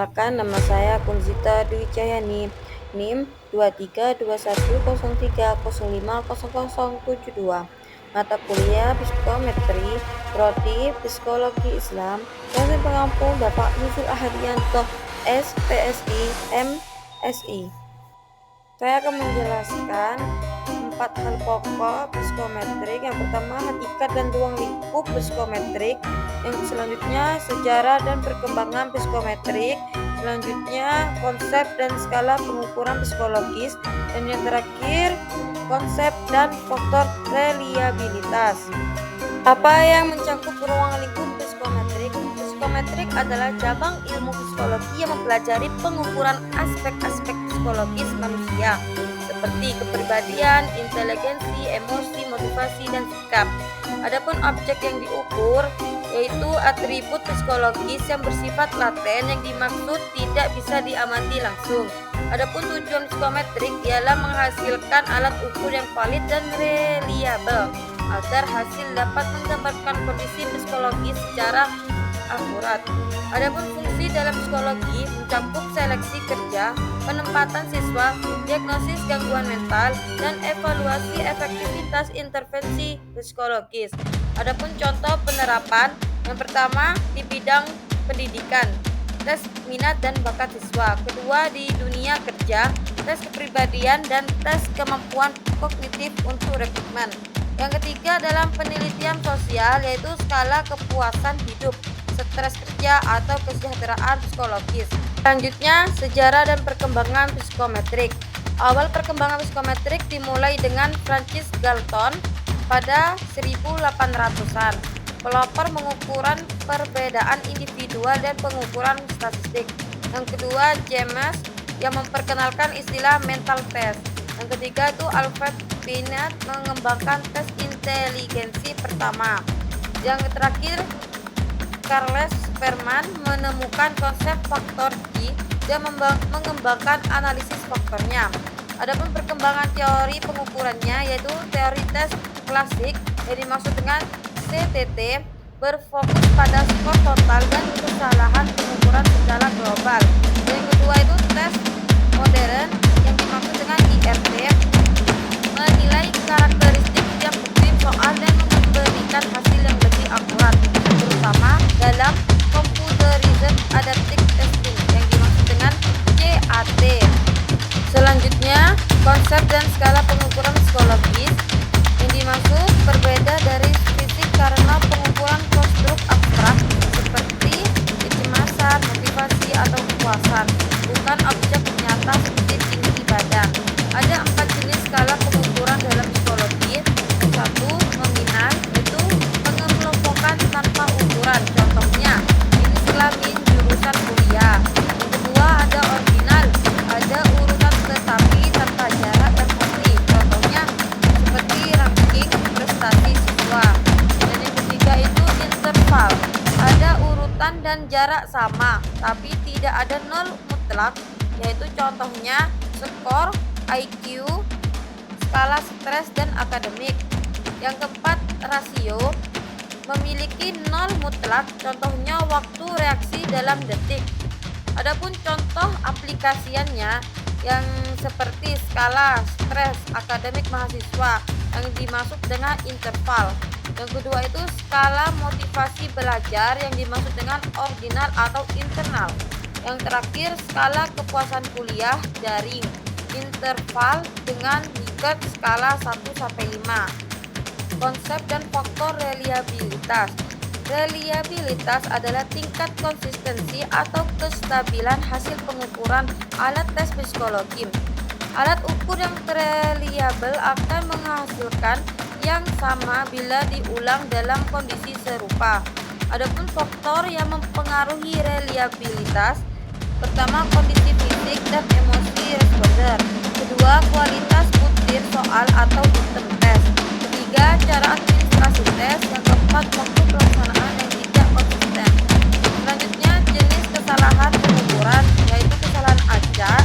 Perkenalkan, nama saya Kunzita Dwi Cahyani, NIM 232103050072. Mata kuliah Psikometri, Prodi Psikologi Islam, dosen pengampu Bapak Yusuf Ahadianto, SPSI, MSI. Saya akan menjelaskan 4 hal pokok psikometrik. Yang pertama, hakikat dan ruang lingkup psikometrik. Yang selanjutnya, sejarah dan perkembangan psikometrik. Selanjutnya, konsep dan skala pengukuran psikologis. Dan yang terakhir, konsep dan faktor reliabilitas. Apa yang mencakup ruang lingkup psikometrik? Psikometrik adalah cabang ilmu psikologi yang mempelajari pengukuran aspek-aspek psikologis manusia seperti kepribadian, inteligensi, emosi, motivasi, dan sikap. Adapun objek yang diukur yaitu atribut psikologis yang bersifat laten yang dimaksud tidak bisa diamati langsung. Adapun tujuan psikometrik ialah menghasilkan alat ukur yang valid dan reliable agar hasil dapat menggambarkan kondisi psikologis secara akurat. Adapun fungsi dalam psikologi mencakup seleksi kerja, penempatan siswa, diagnosis gangguan mental, dan evaluasi efektivitas intervensi psikologis. Adapun contoh penerapan, yang pertama di bidang pendidikan, tes minat dan bakat siswa. Kedua di dunia kerja, tes kepribadian dan tes kemampuan kognitif untuk rekrutmen. Yang ketiga dalam penelitian sosial yaitu skala kepuasan hidup, stres kerja atau kesejahteraan psikologis. Selanjutnya, sejarah dan perkembangan psikometrik. Awal perkembangan psikometrik dimulai dengan Francis Galton pada 1800-an. Pelopor pengukuran perbedaan individual dan pengukuran statistik. Yang kedua, James yang memperkenalkan istilah mental test. Yang ketiga itu Alfred Binet mengembangkan tes inteligensi pertama. Yang terakhir, Charles Sperman menemukan konsep faktor G dan mengembangkan analisis faktornya. Adapun perkembangan teori pengukurannya yaitu teori tes klasik yang dimaksud dengan CTT berfokus pada skor total dan kesalahan pengukuran secara global. Yang kedua itu tes modern yang dimaksud dengan IRT menilai karakteristik tiap tim soal dan memberikan hasil yang lebih akurat, terutama dalam computerized adaptive testing yang dimaksud dengan CAT. Selanjutnya, konsep dan skala pengukuran psikologis yang dimaksud berbeda dari fisik karena pengukuran konstruk abstrak seperti kecemasan, motivasi, atau kepuasan, bukan objek nyata seperti tinggi badan. Ada 4 jenis skala pengukuran dalam psikologi. Satu, nominal, itu pengelompokan tanpa ukuran. Contohnya, jenis kelamin, jurusan kuliah. Yang kedua, ada ordinal, ada urutan tetapi tanpa jarak dan pasti. Contohnya, seperti ranking prestasi siswa. Dan yang ketiga itu interval, ada urutan dan jarak sama, tapi tidak ada nol mutlak, yaitu contohnya skor, IQ, skala stres, dan akademik. Yang keempat, rasio, memiliki nol mutlak, contohnya waktu reaksi dalam detik. Adapun contoh aplikasiannya yang seperti skala stres akademik mahasiswa yang dimaksud dengan interval. Yang kedua itu skala motivasi belajar yang dimaksud dengan ordinal atau internal. Yang terakhir skala kepuasan kuliah daring, interval dengan Likert skala 1-5. Konsep dan faktor reliabilitas. Reliabilitas adalah tingkat konsistensi atau kestabilan hasil pengukuran alat tes psikologi. Alat ukur yang reliable akan menghasilkan yang sama bila diulang dalam kondisi serupa. Adapun faktor yang mempengaruhi reliabilitas, pertama kondisi fisik dan emosi responder. Kedua, kualitas butir soal atau item tes. Ketiga, cara administrasi tes. Yang keempat, waktu pelaksanaan yang tidak konsisten. Selanjutnya, jenis kesalahan pengukuran yaitu kesalahan acak,